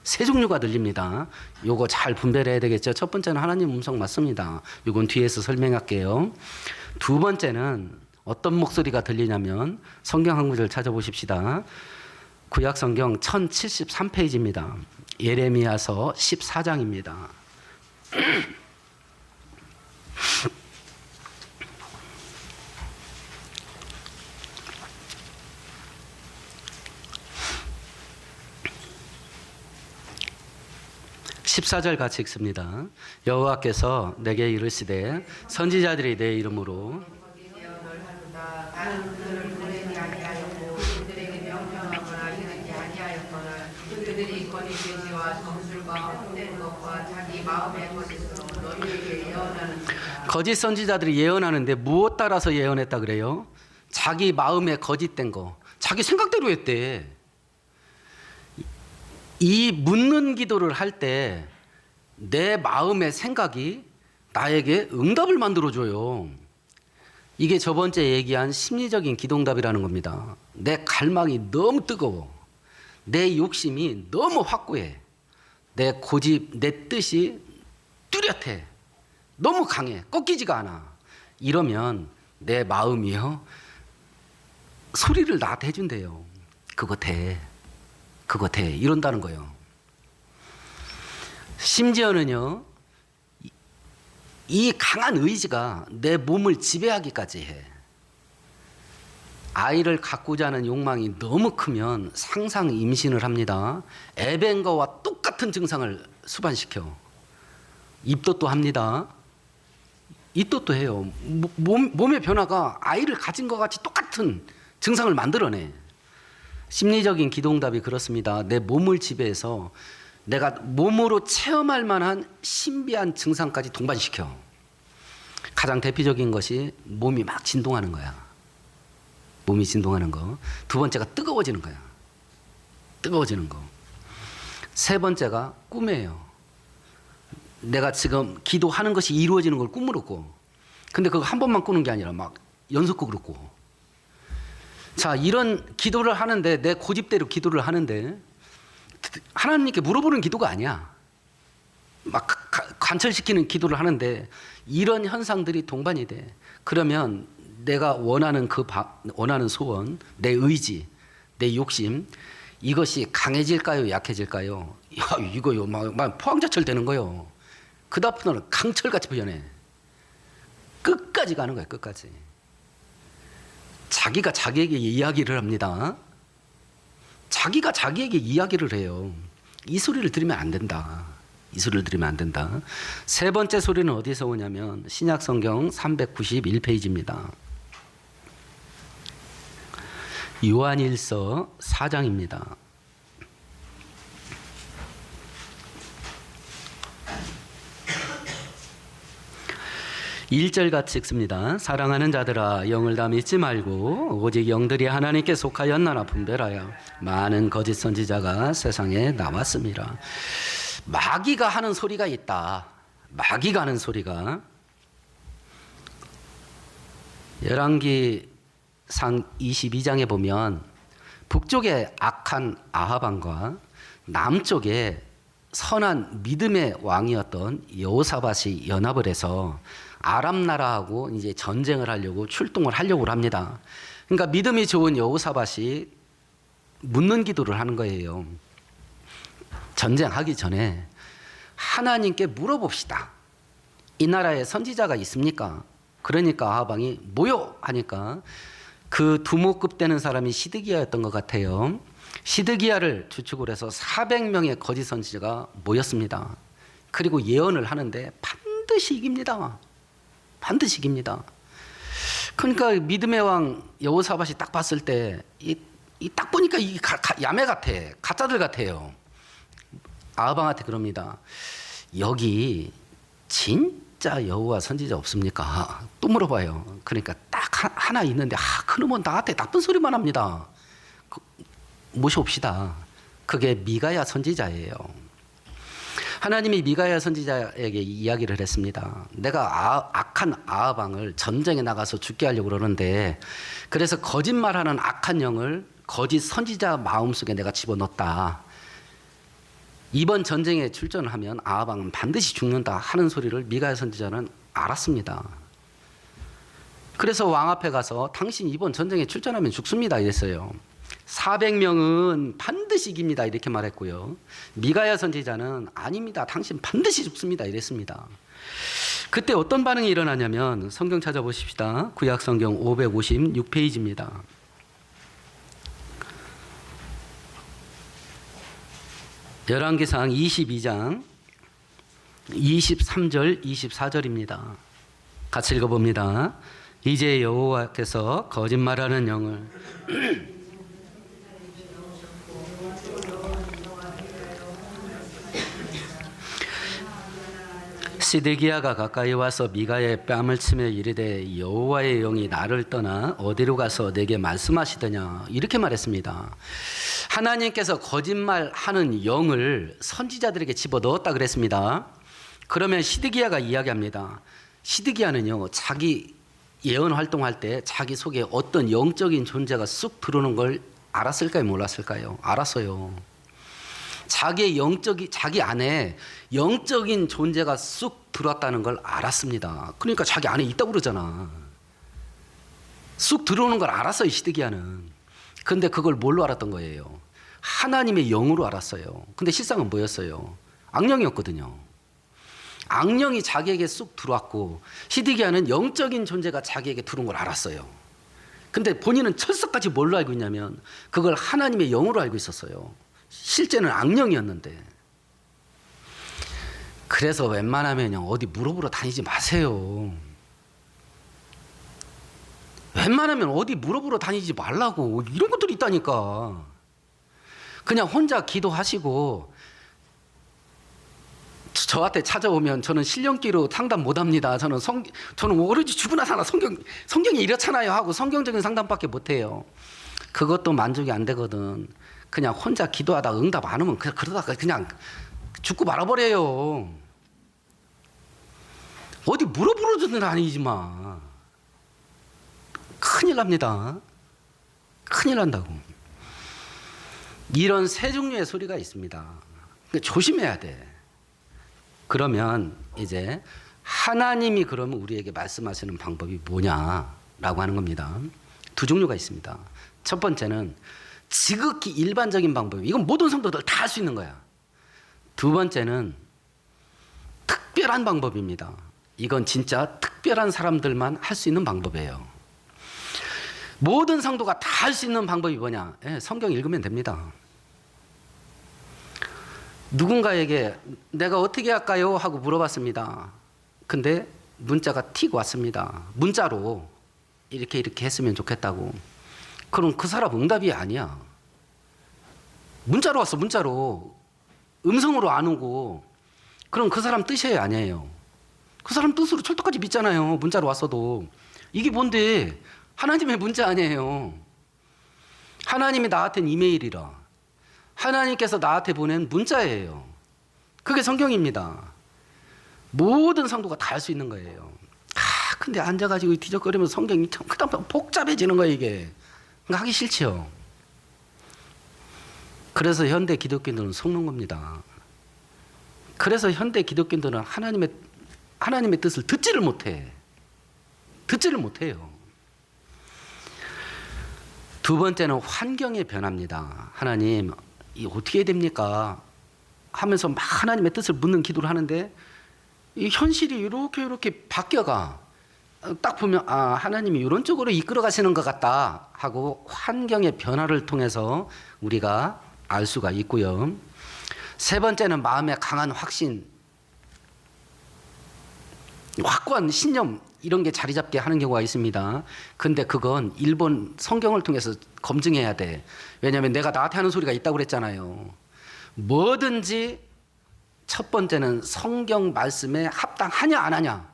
세 종류가 들립니다. 요거 잘 분별해야 되겠죠. 첫 번째는 하나님 음성 맞습니다. 요건 뒤에서 설명할게요. 두 번째는 어떤 목소리가 들리냐면 성경 한 구절 찾아보십시다. 구약 성경 1073페이지입니다. 예레미야서 14장입니다. 14절 같이 읽습니다. 여호와께서 내게 이르시되 선지자들이 내 이름으로 나는 그들을 보내지 아니하였고 그들에게 명령하거나 이르지 아니하였거나 그들이 거짓 계시와 정술과 헛된 것과 자기 마음의 거짓으로 너희에게 예언하는지라. 거짓 선지자들이 예언하는데 무엇 따라서 예언했다 그래요? 자기 마음에 거짓된 거, 자기 생각대로 했대. 이 묻는 기도를 할 때 내 마음의 생각이 나에게 응답을 만들어줘요. 이게 저번째 얘기한 심리적인 기도응답이라는 겁니다. 내 갈망이 너무 뜨거워. 내 욕심이 너무 확고해. 내 고집, 내 뜻이 뚜렷해. 너무 강해. 꺾이지가 않아. 이러면 내 마음이요 소리를 나한테 해준대요. 그거 돼. 그거 돼. 이런다는 거예요. 심지어는요, 이 강한 의지가 내 몸을 지배하기까지 해. 아이를 갖고자 하는 욕망이 너무 크면 상상 임신을 합니다. 애밴 거와 똑같은 증상을 수반시켜. 입덧도 합니다. 입덧도 해요. 몸의 변화가 아이를 가진 것 같이 똑같은 증상을 만들어내. 심리적인 기도응답이 그렇습니다. 내 몸을 지배해서 내가 몸으로 체험할 만한 신비한 증상까지 동반시켜. 가장 대표적인 것이 몸이 막 진동하는 거야. 몸이 진동하는 거. 두 번째가 뜨거워지는 거야. 뜨거워지는 거. 세 번째가 꿈이에요. 내가 지금 기도하는 것이 이루어지는 걸 꿈으로 꿔. 근데 그거 한 번만 꾸는 게 아니라 막 연속극으로 꿔. 자, 이런 기도를 하는데, 내 고집대로 기도를 하는데 하나님께 물어보는 기도가 아니야. 막 관철시키는 기도를 하는데 이런 현상들이 동반이 돼. 그러면 내가 원하는 원하는 소원, 내 의지, 내 욕심, 이것이 강해질까요, 약해질까요? 야, 이거요, 막 포항자철 되는 거요. 그 다음부터는 강철같이 부연해. 끝까지 가는 거야, 끝까지. 자기가 자기에게 이야기를 합니다. 자기가 자기에게 이야기를 해요. 이 소리를 들으면 안 된다. 이 소리를 들으면 안 된다. 세 번째 소리는 어디서 오냐면 신약 성경 391페이지입니다. 요한일서 4장입니다. 1절 같이 읽습니다. 사랑하는 자들아, 영을 다 믿지 말고 오직 영들이 하나님께 속하였나나 분별하여. 많은 거짓 선지자가 세상에 나왔습니다. 마귀가 하는 소리가 있다. 마귀가 하는 소리가. 열왕기상 22장에 보면 북쪽에 악한 아하방과 남쪽에 선한 믿음의 왕이었던 여호사밧이 연합을 해서 아람 나라하고 이제 전쟁을 하려고 출동을 하려고 합니다. 그러니까 믿음이 좋은 여호사밧이 묻는 기도를 하는 거예요. 전쟁하기 전에 하나님께 물어봅시다. 이 나라에 선지자가 있습니까? 그러니까 아하방이 뭐요? 하니까 그 두목급 되는 사람이 시드기야였던 것 같아요. 시드기야를 주축으로 해서 400명의 거짓 선지자가 모였습니다. 그리고 예언을 하는데 반드시 이깁니다. 반드시 이깁니다. 그러니까 믿음의 왕 여호사밧이 딱 봤을 때 딱 보니까 이 야매 같아. 가짜들 같아요. 아하방한테 그럽니다. 여기 진짜 여호와 선지자 없습니까? 또 물어봐요. 그러니까 딱 하나 있는데 그놈은 나한테 나쁜 소리만 합니다. 모셔옵시다. 그게 미가야 선지자예요. 하나님이 미가야 선지자에게 이야기를 했습니다. 내가 악한 아합 왕을 전쟁에 나가서 죽게 하려고 그러는데, 그래서 거짓말하는 악한 영을 거짓 선지자 마음속에 내가 집어넣었다. 이번 전쟁에 출전을 하면 아합 왕은 반드시 죽는다 하는 소리를 미가야 선지자는 알았습니다. 그래서 왕 앞에 가서 당신 이번 전쟁에 출전하면 죽습니다 이랬어요. 400명은 반드시 이깁니다 이렇게 말했고요. 미가야 선지자는 아닙니다. 당신 반드시 죽습니다 이랬습니다. 그때 어떤 반응이 일어나냐면 성경 찾아보십시다. 구약 성경 556페이지입니다. 열왕기상 22장 23절 24절입니다. 같이 읽어봅니다. 이제 여호와께서 거짓말하는 영을 시드기야가 가까이 와서 미가의 뺨을 치며 이르되 여호와의 영이 나를 떠나 어디로 가서 내게 말씀하시더냐 이렇게 말했습니다. 하나님께서 거짓말하는 영을 선지자들에게 집어넣었다 그랬습니다. 그러면 시드기야가 이야기합니다. 시드기야는요, 자기 예언 활동할 때 자기 속에 어떤 영적인 존재가 쑥 들어오는 걸 알았을까요, 몰랐을까요? 알았어요. 자기 안에 영적인 존재가 쑥 들어왔다는 걸 알았습니다. 그러니까 자기 안에 있다고 그러잖아. 쑥 들어오는 걸 알았어요, 시드기야는. 근데 그걸 뭘로 알았던 거예요? 하나님의 영으로 알았어요. 근데 실상은 뭐였어요? 악령이었거든요. 악령이 자기에게 쑥 들어왔고, 시드기야는 영적인 존재가 자기에게 들어온 걸 알았어요. 근데 본인은 철석같이 뭘로 알고 있냐면 그걸 하나님의 영으로 알고 있었어요. 실제는 악령이었는데. 그래서 웬만하면 어디 물어보러 다니지 마세요. 웬만하면 어디 물어보러 다니지 말라고. 이런 것들이 있다니까. 그냥 혼자 기도하시고, 저한테 찾아오면 저는 신령기로 상담 못합니다. 저는 오로지 죽으나 사나 성경이 이렇잖아요 하고 성경적인 상담밖에 못해요. 그것도 만족이 안 되거든. 그냥 혼자 기도하다 응답 안 오면 그러다가 그냥 죽고 말아버려요. 어디 물어보러 다니지 마. 큰일 납니다. 큰일 난다고. 이런 세 종류의 소리가 있습니다. 조심해야 돼. 그러면 이제 하나님이 그러면 우리에게 말씀하시는 방법이 뭐냐라고 하는 겁니다. 두 종류가 있습니다. 첫 번째는 지극히 일반적인 방법. 이건 모든 성도들 다 할 수 있는 거야. 두 번째는 특별한 방법입니다. 이건 진짜 특별한 사람들만 할 수 있는 방법이에요. 모든 성도가 다 할 수 있는 방법이 뭐냐? 성경 읽으면 됩니다. 누군가에게 내가 어떻게 할까요? 하고 물어봤습니다. 근데 문자가 틱 왔습니다. 문자로 이렇게 했으면 좋겠다고. 그럼 그 사람 응답이 아니야. 문자로 왔어, 문자로. 음성으로 안 오고. 그럼 그 사람 뜻이 아니에요. 그 사람 뜻으로 철떡까지 믿잖아요. 문자로 왔어도. 이게 뭔데? 하나님의 문자 아니에요. 하나님이 나한테는 이메일이라. 하나님께서 나한테 보낸 문자예요. 그게 성경입니다. 모든 성도가 다 할 수 있는 거예요. 근데 앉아가지고 뒤적거리면 성경이 참 그다음 복잡해지는 거예요, 이게. 그러니까 하기 싫죠. 그래서 현대 기독교인들은 속는 겁니다. 그래서 현대 기독교인들은 하나님의 뜻을 듣지를 못해. 듣지를 못해요. 두 번째는 환경의 변화입니다. 하나님, 이 어떻게 해야 됩니까? 하면서 막 하나님의 뜻을 묻는 기도를 하는데 이 현실이 이렇게 바뀌어가. 딱 보면 하나님이 이런 쪽으로 이끌어 가시는 것 같다 하고 환경의 변화를 통해서 우리가 알 수가 있고요. 세 번째는 마음의 강한 확신, 확고한 신념 이런 게 자리 잡게 하는 경우가 있습니다. 근데 그건 일본 성경을 통해서 검증해야 돼. 왜냐하면 내가 나한테 하는 소리가 있다고 그랬잖아요. 뭐든지 첫 번째는 성경 말씀에 합당하냐 안 하냐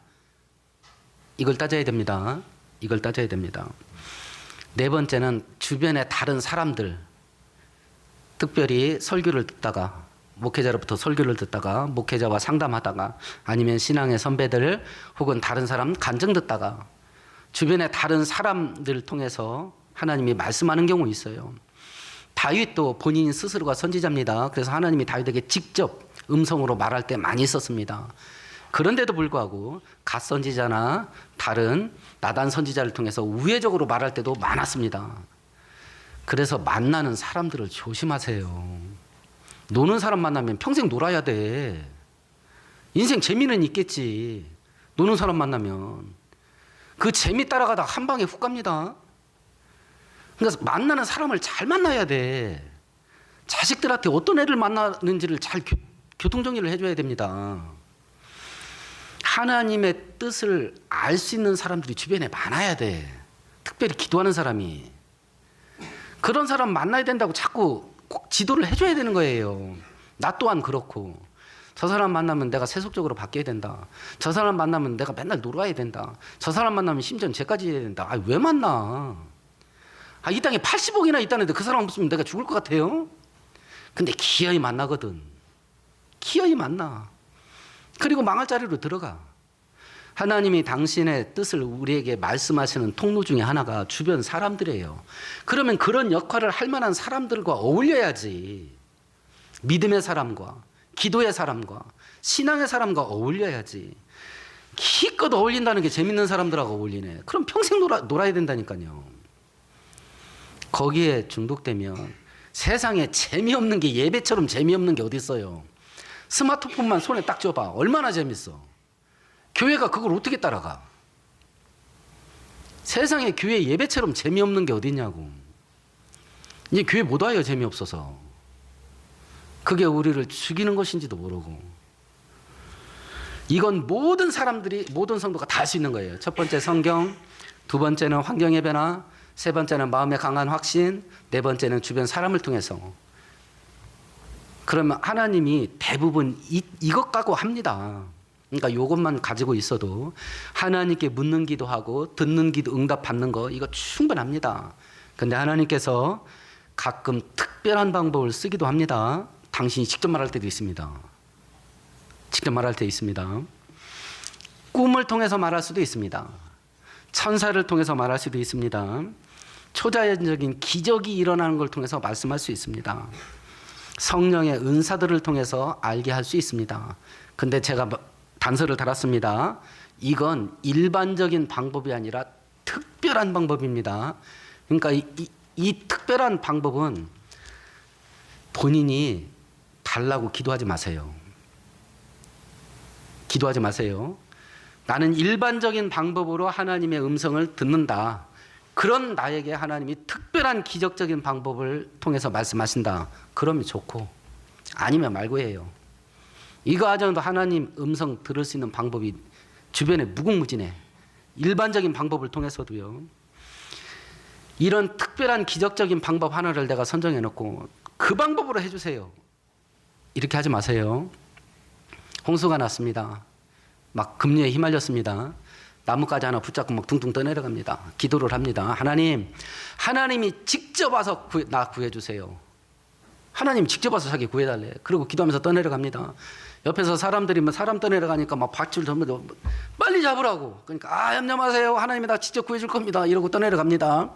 이걸 따져야 됩니다. 이걸 따져야 됩니다. 네 번째는 주변의 다른 사람들, 특별히 설교를 듣다가 목회자로부터 설교를 듣다가 목회자와 상담하다가 아니면 신앙의 선배들 혹은 다른 사람 간증 듣다가 주변의 다른 사람들을 통해서 하나님이 말씀하는 경우 있어요. 다윗도 본인 스스로가 선지자입니다. 그래서 하나님이 다윗에게 직접 음성으로 말할 때 많이 썼습니다. 그런데도 불구하고 갓 선지자나 다른 나단 선지자를 통해서 우회적으로 말할 때도 많았습니다. 그래서 만나는 사람들을 조심하세요. 노는 사람 만나면 평생 놀아야 돼. 인생 재미는 있겠지. 노는 사람 만나면 그 재미 따라가다 한 방에 훅 갑니다. 그러니까 만나는 사람을 잘 만나야 돼. 자식들한테 어떤 애를 만나는지를 잘 교통정리를 해줘야 됩니다. 하나님의 뜻을 알 수 있는 사람들이 주변에 많아야 돼. 특별히 기도하는 사람이. 그런 사람 만나야 된다고 자꾸 꼭 지도를 해줘야 되는 거예요. 나 또한 그렇고. 저 사람 만나면 내가 세속적으로 바뀌어야 된다. 저 사람 만나면 내가 맨날 놀아야 된다. 저 사람 만나면 심지어 죄까지 해야 된다. 아, 왜 만나? 아, 이 땅에 80억이나 있다는데 그 사람 없으면 내가 죽을 것 같아요? 근데 기어이 만나거든. 기어이 만나. 그리고 망할 자리로 들어가. 하나님이 당신의 뜻을 우리에게 말씀하시는 통로 중에 하나가 주변 사람들이에요. 그러면 그런 역할을 할 만한 사람들과 어울려야지. 믿음의 사람과 기도의 사람과 신앙의 사람과 어울려야지. 기껏 어울린다는 게 재밌는 사람들하고 어울리네. 그럼 평생 놀아야 된다니까요. 거기에 중독되면 세상에 재미없는 게 예배처럼 재미없는 게 어디 있어요. 스마트폰만 손에 딱 쥐어봐. 얼마나 재밌어. 교회가 그걸 어떻게 따라가? 세상에 교회 예배처럼 재미없는 게 어디 있냐고. 이제 교회 못 와요, 재미없어서. 그게 우리를 죽이는 것인지도 모르고. 이건 모든 사람들이, 모든 성도가 다 할 수 있는 거예요. 첫 번째 성경, 두 번째는 환경의 변화, 세 번째는 마음의 강한 확신, 네 번째는 주변 사람을 통해서. 그러면 하나님이 대부분 이것 갖고 합니다. 그러니까 이것만 가지고 있어도 하나님께 묻는 기도하고 듣는 기도 응답 받는 거 이거 충분합니다. 근데 하나님께서 가끔 특별한 방법을 쓰기도 합니다. 당신이 직접 말할 때도 있습니다. 직접 말할 때 있습니다. 꿈을 통해서 말할 수도 있습니다. 천사를 통해서 말할 수도 있습니다. 초자연적인 기적이 일어나는 걸 통해서 말씀할 수 있습니다. 성령의 은사들을 통해서 알게 할 수 있습니다. 근데 제가 단서를 달았습니다. 이건 일반적인 방법이 아니라 특별한 방법입니다. 그러니까 이 특별한 방법은 본인이 달라고 기도하지 마세요. 기도하지 마세요. 나는 일반적인 방법으로 하나님의 음성을 듣는다. 그런 나에게 하나님이 특별한 기적적인 방법을 통해서 말씀하신다. 그러면 좋고 아니면 말고 해요. 이거 하자도 하나님 음성 들을 수 있는 방법이 주변에 무궁무진해. 일반적인 방법을 통해서도요. 이런 특별한 기적적인 방법 하나를 내가 선정해 놓고 그 방법으로 해주세요. 이렇게 하지 마세요. 홍수가 났습니다. 막 급류에 휘말렸습니다. 나뭇가지 하나 붙잡고 막 둥둥 떠내려갑니다. 기도를 합니다. 하나님이 직접 와서 나 구해주세요. 하나님 직접 와서 자기 구해달래. 그리고 기도하면서 떠내려갑니다. 옆에서 사람들이 사람 떠내려가니까 막 밧줄 전부 빨리 잡으라고. 그러니까 염려 마세요. 하나님이 나 직접 구해줄 겁니다. 이러고 떠내려갑니다.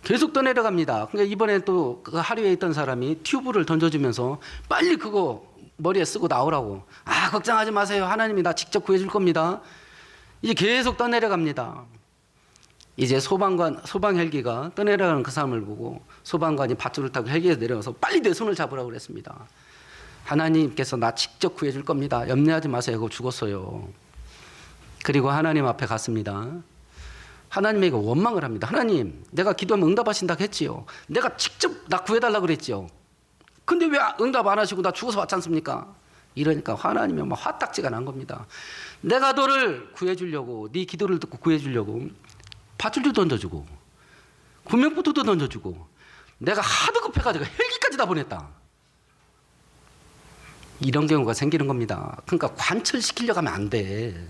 계속 떠내려갑니다. 그러니까 이번에 또 그 하류에 있던 사람이 튜브를 던져주면서 빨리 그거 머리에 쓰고 나오라고. 걱정하지 마세요. 하나님이 나 직접 구해줄 겁니다. 이제 계속 떠내려갑니다. 이제 소방 헬기가 떠내려가는 그 사람을 보고 소방관이 밧줄을 타고 헬기에서 내려와서 빨리 내 손을 잡으라고 그랬습니다. 하나님께서 나 직접 구해줄 겁니다. 염려하지 마세요. 그거 죽었어요. 그리고 하나님 앞에 갔습니다. 하나님에게 원망을 합니다. 하나님, 내가 기도하면 응답하신다고 했지요. 내가 직접 나 구해달라고 그랬지요. 근데 왜 응답 안 하시고 나 죽어서 왔지 않습니까? 이러니까 하나님이 막 화딱지가 난 겁니다. 내가 너를 구해주려고, 네 기도를 듣고 구해주려고 밧줄도 던져주고 구명부두도 던져주고 내가 하도 급해가지고 헬기까지 다 보냈다. 이런 경우가 생기는 겁니다. 그러니까 관철시키려고 하면 안 돼.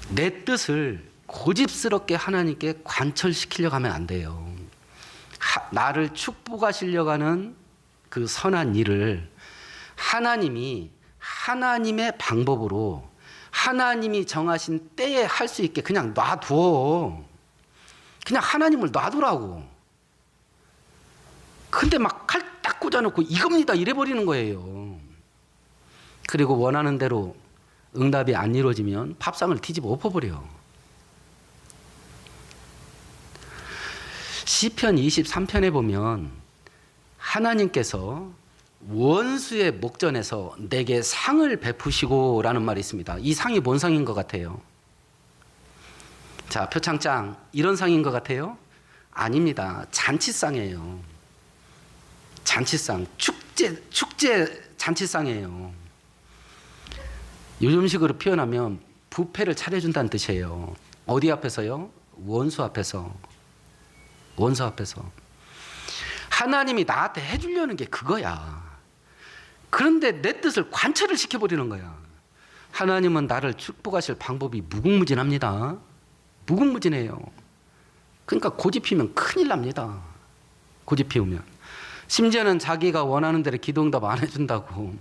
내 뜻을 고집스럽게 하나님께 관철시키려고 하면 안 돼요. 나를 축복하시려고 하는 그 선한 일을 하나님이 하나님의 방법으로 하나님이 정하신 때에 할 수 있게 그냥 놔둬. 그냥 하나님을 놔두라고. 근데 막 칼 딱 꽂아놓고 이겁니다 이래버리는 거예요. 그리고 원하는 대로 응답이 안 이루어지면 밥상을 뒤집어 엎어버려. 시편 23편에 보면 하나님께서 원수의 목전에서 내게 상을 베푸시고 라는 말이 있습니다. 이 상이 뭔 상인 것 같아요? 자, 표창장, 이런 상인 것 같아요? 아닙니다. 잔치상이에요. 잔치상, 축제 잔치상이에요. 요즘식으로 표현하면 뷔페를 차려준다는 뜻이에요. 어디 앞에서요? 원수 앞에서. 원수 앞에서. 하나님이 나한테 해주려는 게 그거야. 그런데 내 뜻을 관철을 시켜버리는 거야. 하나님은 나를 축복하실 방법이 무궁무진합니다. 무궁무진해요. 그러니까 고집 피우면 큰일 납니다. 고집 피우면. 심지어는 자기가 원하는 대로 기도 응답 안 해준다고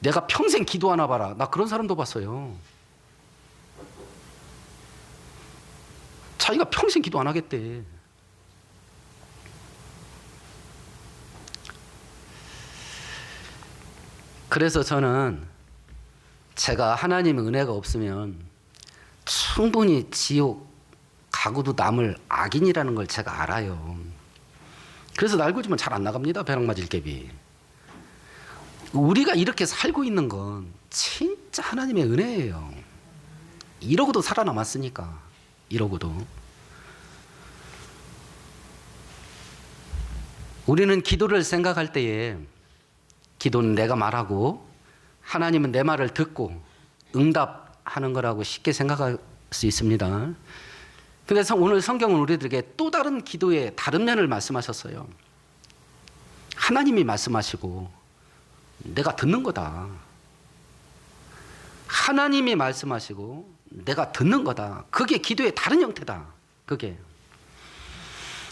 내가 평생 기도하나 봐라. 나 그런 사람도 봤어요. 자기가 평생 기도 안 하겠대. 그래서 저는 제가 하나님의 은혜가 없으면 충분히 지옥 가고도 남을 악인이라는 걸 제가 알아요. 그래서 날고지면 잘 안 나갑니다. 벼락 맞을 갭이. 우리가 이렇게 살고 있는 건 진짜 하나님의 은혜예요. 이러고도 살아남았으니까. 이러고도. 우리는 기도를 생각할 때에 기도는 내가 말하고 하나님은 내 말을 듣고 응답하는 거라고 쉽게 생각할 수 있습니다. 그래서 오늘 성경은 우리들에게 또 다른 기도의 다른 면을 말씀하셨어요. 하나님이 말씀하시고 내가 듣는 거다. 하나님이 말씀하시고 내가 듣는 거다. 그게 기도의 다른 형태다. 그게.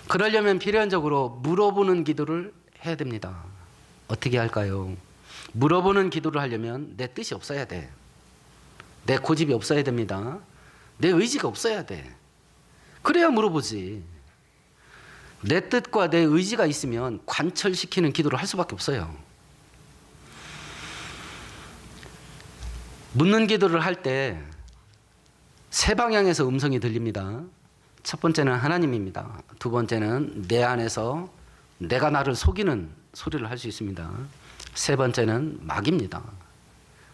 그러려면 필연적으로 물어보는 기도를 해야 됩니다. 어떻게 할까요? 물어보는 기도를 하려면 내 뜻이 없어야 돼. 내 고집이 없어야 됩니다. 내 의지가 없어야 돼. 그래야 물어보지. 내 뜻과 내 의지가 있으면 관철시키는 기도를 할 수밖에 없어요. 묻는 기도를 할 때 세 방향에서 음성이 들립니다. 첫 번째는 하나님입니다. 두 번째는 내 안에서 내가 나를 속이는 소리를 할 수 있습니다. 세 번째는 마귀입니다.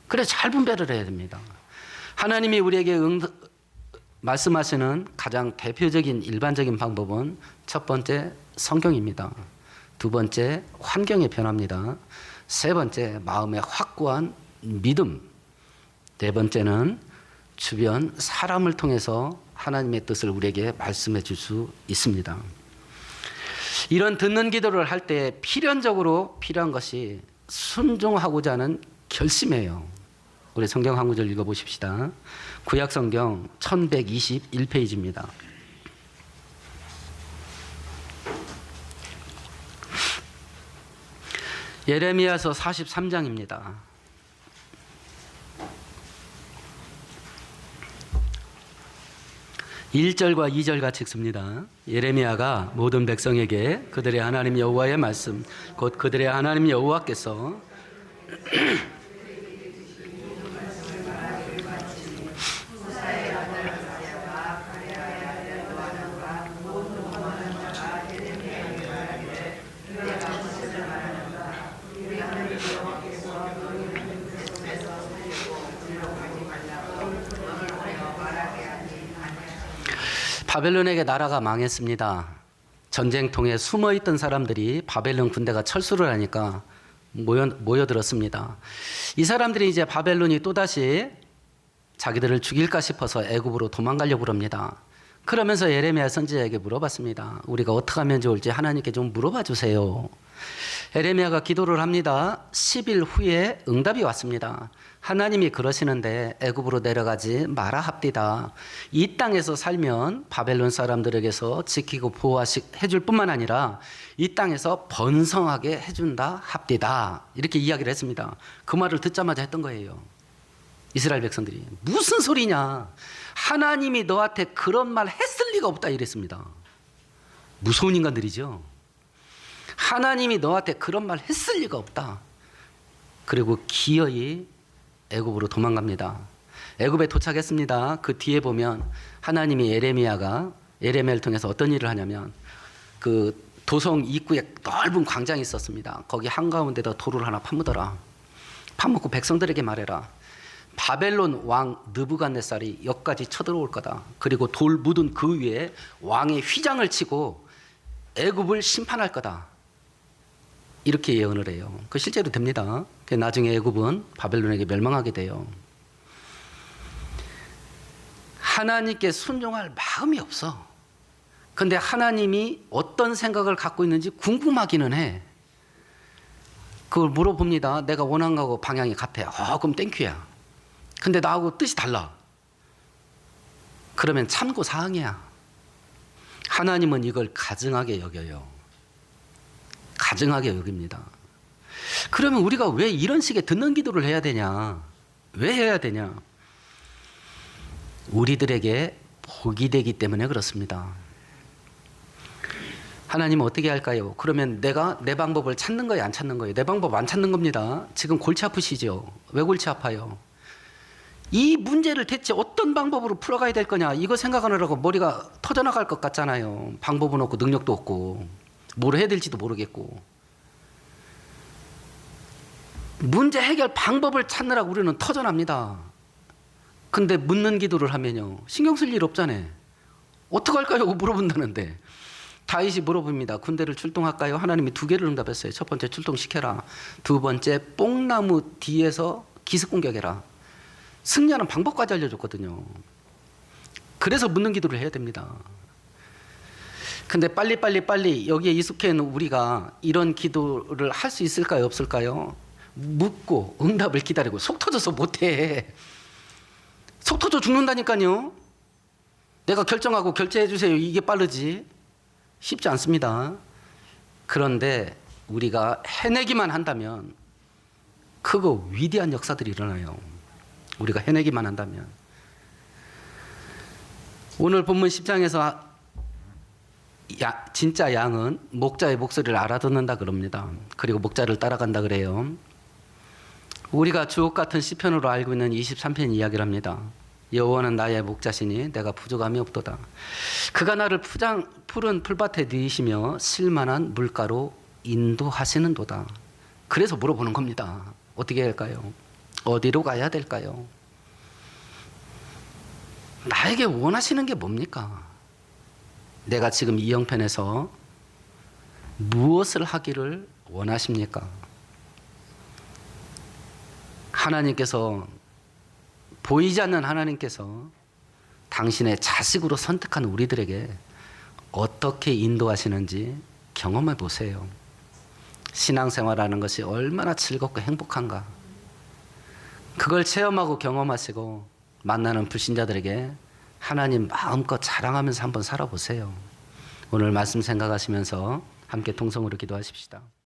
그래 잘 분별을 해야 됩니다. 하나님이 우리에게 말씀하시는 가장 대표적인 일반적인 방법은 첫 번째 성경입니다. 두 번째 환경의 변화입니다. 세 번째 마음의 확고한 믿음. 네 번째는 주변 사람을 통해서 하나님의 뜻을 우리에게 말씀해 줄 수 있습니다. 이런 듣는 기도를 할 때 필연적으로 필요한 것이 순종하고자 하는 결심이에요. 우리 성경 한 구절 읽어보십시다. 구약성경 1121페이지입니다. 예레미야서 43장입니다. 1절과 2절 같이 읽습니다. 예레미야가 모든 백성에게 그들의 하나님 여호와의 말씀 곧 그들의 하나님 여호와께서 바벨론에게 나라가 망했습니다. 전쟁통에 숨어있던 사람들이 바벨론 군대가 철수를 하니까 모여들었습니다. 이 사람들이 이제 바벨론이 또다시 자기들을 죽일까 싶어서 애굽으로 도망가려고 합니다. 그러면서 예레미야 선지자에게 물어봤습니다. 우리가 어떻게 하면 좋을지 하나님께 좀 물어봐 주세요. 예레미야가 기도를 합니다. 10일 후에 응답이 왔습니다. 하나님이 그러시는데 애굽으로 내려가지 마라 합디다. 이 땅에서 살면 바벨론 사람들에게서 지키고 보호해줄 뿐만 아니라 이 땅에서 번성하게 해준다 합디다. 이렇게 이야기를 했습니다. 그 말을 듣자마자 했던 거예요. 이스라엘 백성들이 무슨 소리냐. 하나님이 너한테 그런 말 했을 리가 없다 이랬습니다. 무서운 인간들이죠. 하나님이 너한테 그런 말 했을 리가 없다. 그리고 기어이 애굽으로 도망갑니다. 애굽에 도착했습니다. 그 뒤에 보면 하나님이 예레미야를 통해서 어떤 일을 하냐면 그 도성 입구에 넓은 광장이 있었습니다. 거기 한가운데다 돌을 하나 파묻어라. 파묻고 백성들에게 말해라. 바벨론 왕 느부갓네살이 여기까지 쳐들어올 거다. 그리고 돌 묻은 그 위에 왕의 휘장을 치고 애굽을 심판할 거다. 이렇게 예언을 해요. 그 실제로 됩니다. 나중에 애굽은 바벨론에게 멸망하게 돼요. 하나님께 순종할 마음이 없어. 근데 하나님이 어떤 생각을 갖고 있는지 궁금하기는 해. 그걸 물어봅니다. 내가 원한 거하고 방향이 같아. 그럼 땡큐야. 근데 나하고 뜻이 달라. 그러면 참고 사항이야. 하나님은 이걸 가증하게 여겨요. 가증하게 여깁니다. 그러면 우리가 왜 이런 식의 듣는 기도를 해야 되냐? 왜 해야 되냐? 우리들에게 복이 되기 때문에 그렇습니다. 하나님은 어떻게 할까요? 그러면 내가 내 방법을 찾는 거예요? 안 찾는 거예요? 내 방법 안 찾는 겁니다. 지금 골치 아프시죠? 왜 골치 아파요? 이 문제를 대체 어떤 방법으로 풀어가야 될 거냐? 이거 생각하느라고 머리가 터져나갈 것 같잖아요. 방법은 없고 능력도 없고 뭘 해야 될지도 모르겠고. 문제 해결 방법을 찾느라고 우리는 터져납니다. 근데 묻는 기도를 하면요, 신경 쓸 일 없잖아요. 어떡할까요? 물어본다는데. 다윗이 물어봅니다. 군대를 출동할까요? 하나님이 2개를 응답했어요. 첫 번째 출동시켜라. 두 번째 뽕나무 뒤에서 기습 공격해라. 승리하는 방법까지 알려줬거든요. 그래서 묻는 기도를 해야 됩니다. 근데 빨리 여기에 익숙해 있는 우리가 이런 기도를 할 수 있을까요? 없을까요? 묻고 응답을 기다리고 속 터져서 못해. 속 터져 죽는다니까요. 내가 결정하고 결제해 주세요. 이게 빠르지. 쉽지 않습니다. 그런데 우리가 해내기만 한다면 크고 위대한 역사들이 일어나요. 우리가 해내기만 한다면. 오늘 본문 10장에서 진짜 양은 목자의 목소리를 알아듣는다 그럽니다. 그리고 목자를 따라간다 그래요. 우리가 주옥 같은 시편으로 알고 있는 23편 이야기를 합니다. 여호와는 나의 목자시니 내가 부족함이 없도다. 그가 나를 푸른 풀밭에 누이시며 쓸만한 물가로 인도하시는도다. 그래서 물어보는 겁니다. 어떻게 할까요? 어디로 가야 될까요? 나에게 원하시는 게 뭡니까? 내가 지금 이 형편에서 무엇을 하기를 원하십니까? 하나님께서, 보이지 않는 하나님께서 당신의 자식으로 선택한 우리들에게 어떻게 인도하시는지 경험해 보세요. 신앙생활하는 것이 얼마나 즐겁고 행복한가. 그걸 체험하고 경험하시고 만나는 불신자들에게 하나님 마음껏 자랑하면서 한번 살아보세요. 오늘 말씀 생각하시면서 함께 통성으로 기도하십시다.